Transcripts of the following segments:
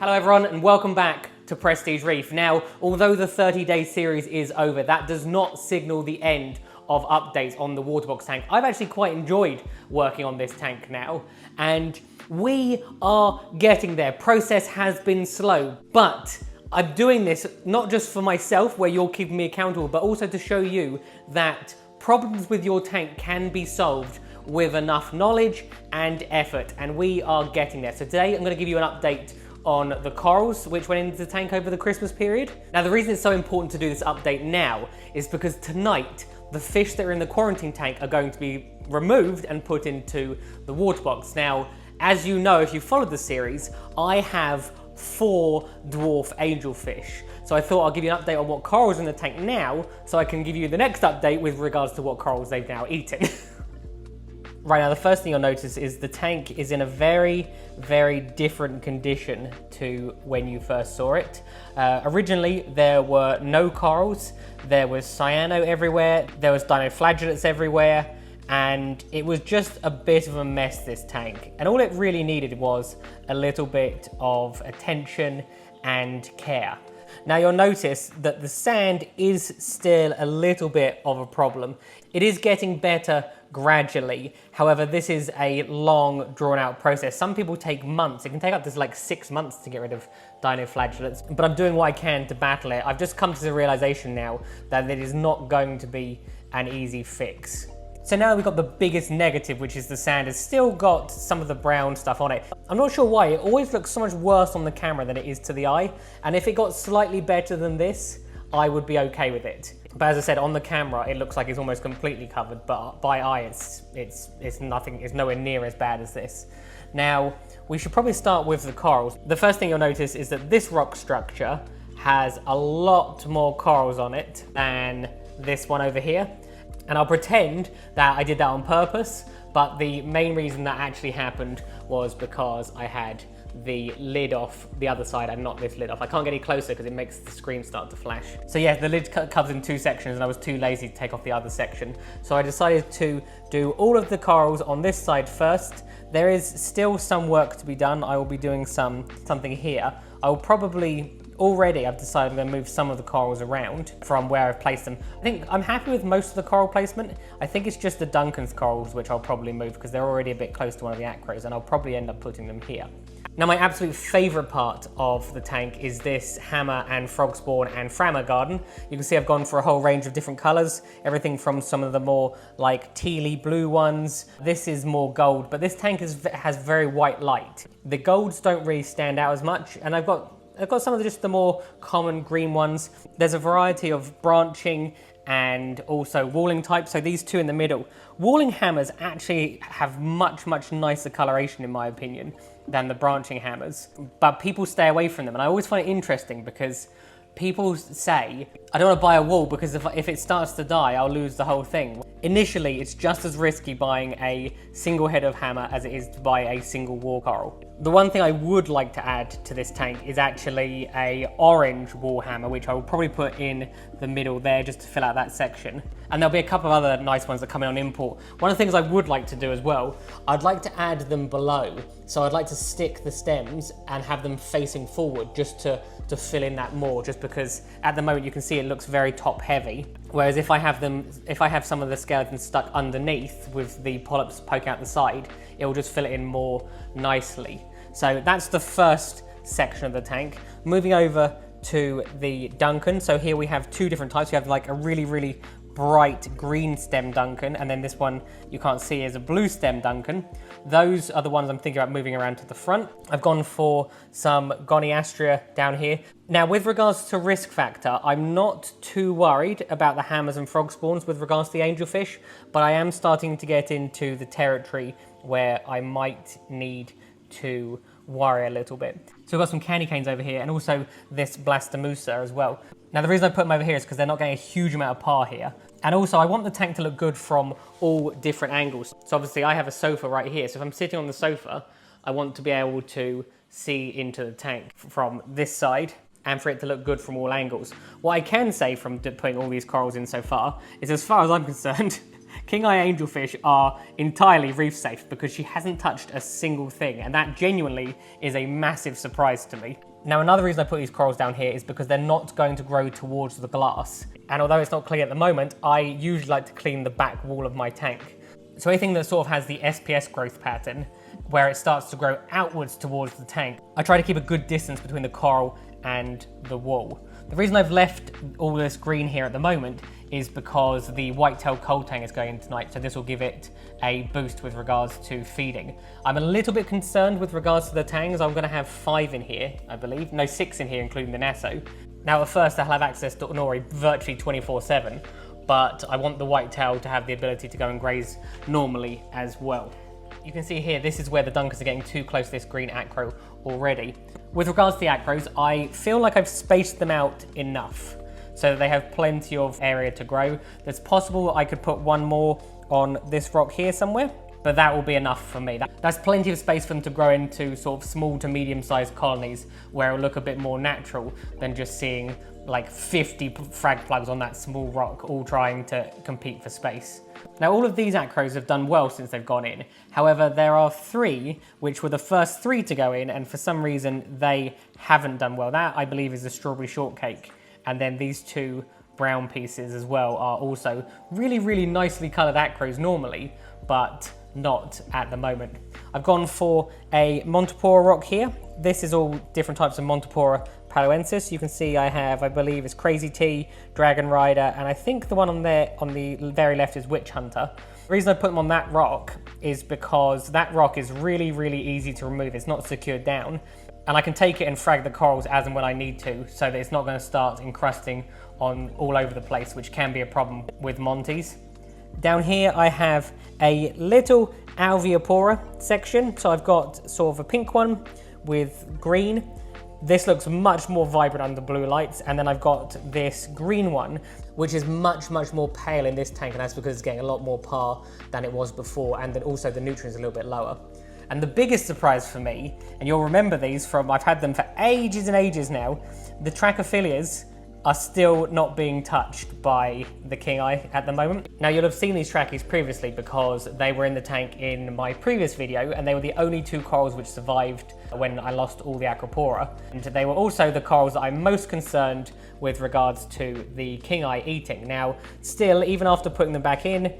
Hello everyone and welcome back to Prestige Reef. Now, although the 30-day series is over, that does not signal the end of updates on the Waterbox tank. I've actually quite enjoyed working on this tank now, and we are getting there. Process has been slow, but I'm doing this not just for myself, where you're keeping me accountable, but also to show you that problems with your tank can be solved with enough knowledge and effort, and we are getting there. So today I'm going to give you an update on the corals which went into the tank over the Christmas period. Now, the reason it's so important to do this update now is because tonight the fish that are in the quarantine tank are going to be removed and put into the water box. Now, as you know, if you followed the series, I have 4 dwarf angelfish. So I thought I'll give you an update on what corals are in the tank now, so I can give you the next update with regards to what corals they've now eaten. Right now, the first thing you'll notice is the tank is in a very, very different condition to when you first saw it. Originally, there were no corals, there was cyano everywhere, there was dinoflagellates everywhere, and it was just a bit of a mess, this tank. And all it really needed was a little bit of attention and care. Now, you'll notice that the sand is still a little bit of a problem. It is getting better gradually. However, this is a long, drawn-out process. Some people take months. It can take up to like 6 months to get rid of dinoflagellates, but I'm doing what I can to battle it. I've just come to the realization now that it is not going to be an easy fix. So now we've got the biggest negative, which is the sand has still got some of the brown stuff on it. I'm not sure why, it always looks so much worse on the camera than it is to the eye. And if it got slightly better than this, I would be okay with it. But as I said, on the camera, it looks like it's almost completely covered, but by eye, it's nothing, it's nowhere near as bad as this. Now, we should probably start with the corals. The first thing you'll notice is that this rock structure has a lot more corals on it than this one over here. And I'll pretend that I did that on purpose, but the main reason that actually happened was because I had the lid off the other side and not this lid off. I can't get any closer because it makes the screen start to flash. So yeah, the lid covers in 2 sections and I was too lazy to take off the other section. So I decided to do all of the corals on this side first. There is still some work to be done. I will be doing something here. I will probably already, I've decided I'm going to move some of the corals around from where I've placed them. I think I'm happy with most of the coral placement. I think it's just the Duncan's corals which I'll probably move because they're already a bit close to one of the acros, and I'll probably end up putting them here. Now, my absolute favorite part of the tank is this hammer and frog spawn and frammer garden. You can see I've gone for a whole range of different colors, everything from some of the more like tealy blue ones. This is more gold, but this tank has very white light. The golds don't really stand out as much, and I've got some of just the more common green ones. There's a variety of branching and also walling types. So these 2 in the middle. Walling hammers actually have much, much nicer coloration in my opinion than the branching hammers, but people stay away from them. And I always find it interesting because people say, I don't want to buy a wall because if it starts to die, I'll lose the whole thing. Initially, it's just as risky buying a single head of hammer as it is to buy a single wall coral. The one thing I would like to add to this tank is actually a orange wall hammer, which I will probably put in the middle there just to fill out that section. And there'll be a couple of other nice ones that come in on import. One of the things I would like to do as well, I'd like to add them below. So I'd like to stick the stems and have them facing forward just to fill in that more, just because at the moment you can see it looks very top heavy. Whereas if I have some of the skeletons stuck underneath with the polyps poking out the side, it will just fill it in more nicely. So that's the first section of the tank. Moving over to the Duncan. So here we have 2 different types. We have like a really, really bright green stem Duncan, and then this one you can't see is a blue stem Duncan. Those are the ones I'm thinking about moving around to the front. I've gone for some Goniastria down here. Now, with regards to risk factor, I'm not too worried about the hammers and frog spawns with regards to the angelfish, but I am starting to get into the territory where I might need to worry a little bit. So we've got some candy canes over here and also this Blastomusa as well. Now, the reason I put them over here is because they're not getting a huge amount of par here. And also I want the tank to look good from all different angles. So obviously I have a sofa right here. So if I'm sitting on the sofa, I want to be able to see into the tank from this side and for it to look good from all angles. What I can say from putting all these corals in so far is, as far as I'm concerned, King Eye angelfish are entirely reef safe because she hasn't touched a single thing, and that genuinely is a massive surprise to me. Now, another reason I put these corals down here is because they're not going to grow towards the glass. And although it's not clean at the moment, I usually like to clean the back wall of my tank. So anything that sort of has the SPS growth pattern, where it starts to grow outwards towards the tank, I try to keep a good distance between the coral and the wall. The reason I've left all this green here at the moment is because the whitetail coal tang is going in tonight, so this will give it a boost with regards to feeding. I'm a little bit concerned with regards to the tangs. I'm going to have 5 in here, I believe. No, 6 in here, including the Nasso. Now, at first, they'll have access to Nori virtually 24/7, but I want the whitetail to have the ability to go and graze normally as well. You can see here, this is where the dunkers are getting too close to this green acro already. With regards to the acros, I feel like I've spaced them out enough so that they have plenty of area to grow. It's possible I could put one more on this rock here somewhere, but that will be enough for me. That's plenty of space for them to grow into sort of small to medium-sized colonies where it will look a bit more natural than just seeing like 50 frag plugs on that small rock all trying to compete for space. Now, all of these acros have done well since they've gone in. However, there are 3 which were the first 3 to go in, and for some reason they haven't done well. That, I believe, is the strawberry shortcake. And then these 2 brown pieces as well are also really, really nicely coloured acros normally, but not at the moment. I've gone for a Montipora rock here. This is all different types of Montipora paloensis. You can see I have, I believe, it's Crazy T, Dragon Rider, and I think the one on there on the very left is Witch Hunter. The reason I put them on that rock is because that rock is really, really easy to remove. It's not secured down, and I can take it and frag the corals as and when I need to, so that it's not going to start encrusting on all over the place, which can be a problem with Monties. Down here I have a little Alveopora section. So I've got sort of a pink one with green. This looks much more vibrant under blue lights. And then I've got this green one, which is much, much more pale in this tank. And that's because it's getting a lot more par than it was before. And then also the nutrients are a little bit lower. And the biggest surprise for me, and you'll remember these from, I've had them for ages and ages now, the Trachyphilias are still not being touched by the King Eye at the moment. Now, you'll have seen these trackies previously because they were in the tank in my previous video, and they were the only 2 corals which survived when I lost all the Acropora. And they were also the corals that I'm most concerned with regards to the King Eye eating. Now, still, even after putting them back in,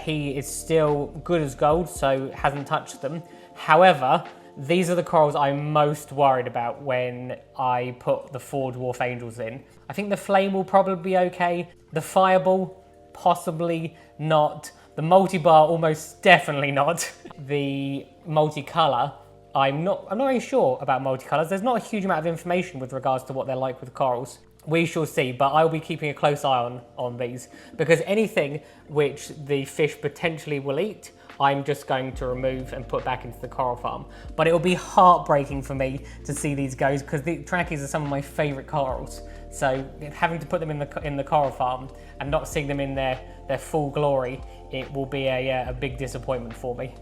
he is still good as gold, so hasn't touched them. However, these are the corals I'm most worried about when I put the 4 dwarf angels in. I think the flame will probably be okay. The fireball, possibly not. The multi-bar, almost definitely not. The multicolor, I'm not really sure about multicolors. There's not a huge amount of information with regards to what they're like with corals. We shall see, but I'll be keeping a close eye on these, because anything which the fish potentially will eat, I'm just going to remove and put back into the coral farm. But it will be heartbreaking for me to see these go, because the trackies are some of my favorite corals. So having to put them in the coral farm and not seeing them in their full glory, it will be a big disappointment for me.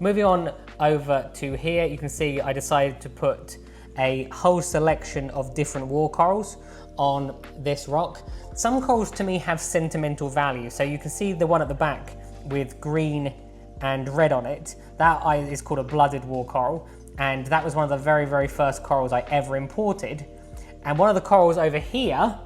Moving on over to here, you can see I decided to put a whole selection of different war corals on this rock. Some corals to me have sentimental value. So you can see the one at the back with green and red on it. That is called a blooded war coral, and that was one of the very, very first corals I ever imported. And one of the corals over here,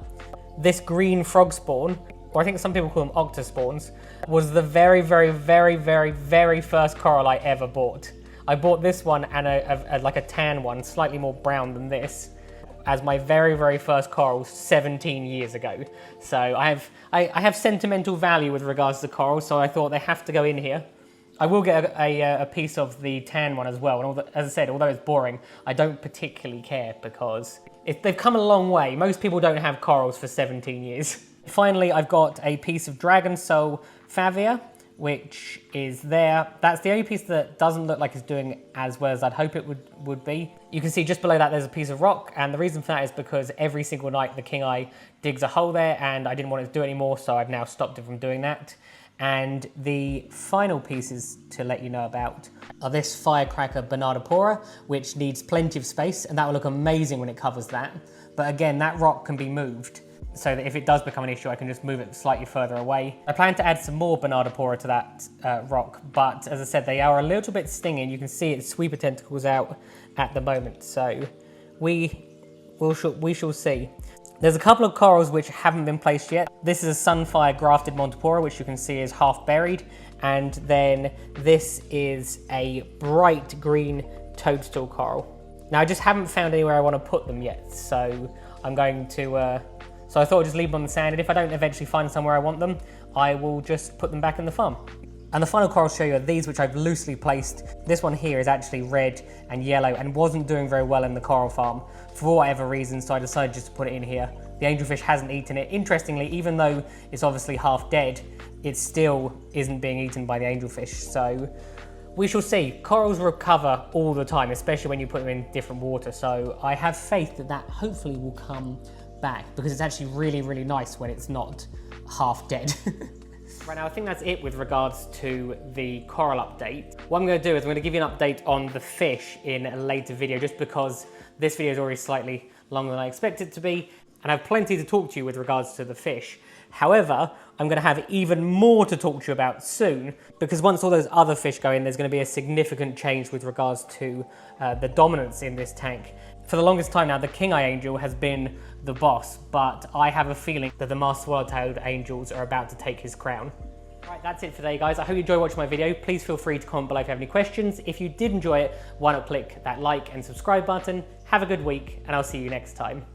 this green frog spawn, or I think some people call them octospawns, was the very, very, very, very, very first coral I ever bought. I bought this one and like a tan one, slightly more brown than this, as my very, very first coral 17 years ago. So I have sentimental value with regards to corals, so I thought they have to go in here. I will get a piece of the tan one as well, and as I said, although it's boring, I don't particularly care because they've come a long way. Most people don't have corals for 17 years. Finally, I've got a piece of Dragon Soul Favia, which is there. That's the only piece that doesn't look like it's doing as well as I'd hope it would be. You can see just below that there's a piece of rock, and the reason for that is because every single night the King Eye digs a hole there, and I didn't want it to do it anymore, so I've now stopped it from doing that. And the final pieces to let you know about are this Firecracker Bernardipora, which needs plenty of space, and that will look amazing when it covers that. But again, that rock can be moved. so that if it does become an issue, I can just move it slightly further away. I plan to add some more Bernardipora to that rock, but as I said, they are a little bit stinging. You can see its sweeper tentacles out at the moment, so we shall see. There's a couple of corals which haven't been placed yet. This is a Sunfire grafted Montipora, which you can see is half buried, and then this is a bright green toadstool coral. Now I just haven't found anywhere I want to put them yet, so I'm going to, so I thought I'd just leave them on the sand, and if I don't eventually find somewhere I want them, I will just put them back in the farm. And the final coral I'll show you are these, which I've loosely placed. This one here is actually red and yellow and wasn't doing very well in the coral farm for whatever reason, so I decided just to put it in here. The angelfish hasn't eaten it. Interestingly, even though it's obviously half dead, it still isn't being eaten by the angelfish, so we shall see. Corals recover all the time, especially when you put them in different water, so I have faith that that hopefully will come back, because it's actually really, really nice when it's not half dead. Right now, I think that's it with regards to the coral update. What I'm going to do is I'm going to give you an update on the fish in a later video, just because this video is already slightly longer than I expected it to be, and I have plenty to talk to you with regards to the fish. However, I'm going to have even more to talk to you about soon, because once all those other fish go in, there's going to be a significant change with regards to the dominance in this tank. For the longest time now, the king eye angel has been the boss, but I have a feeling that the master swallowtail angels are about to take his crown. Right, that's it for today, guys. I hope you enjoyed watching my video. Please feel free to comment below if you have any questions. If you did enjoy it, why not click that like and subscribe button. Have a good week, and I'll see you next time.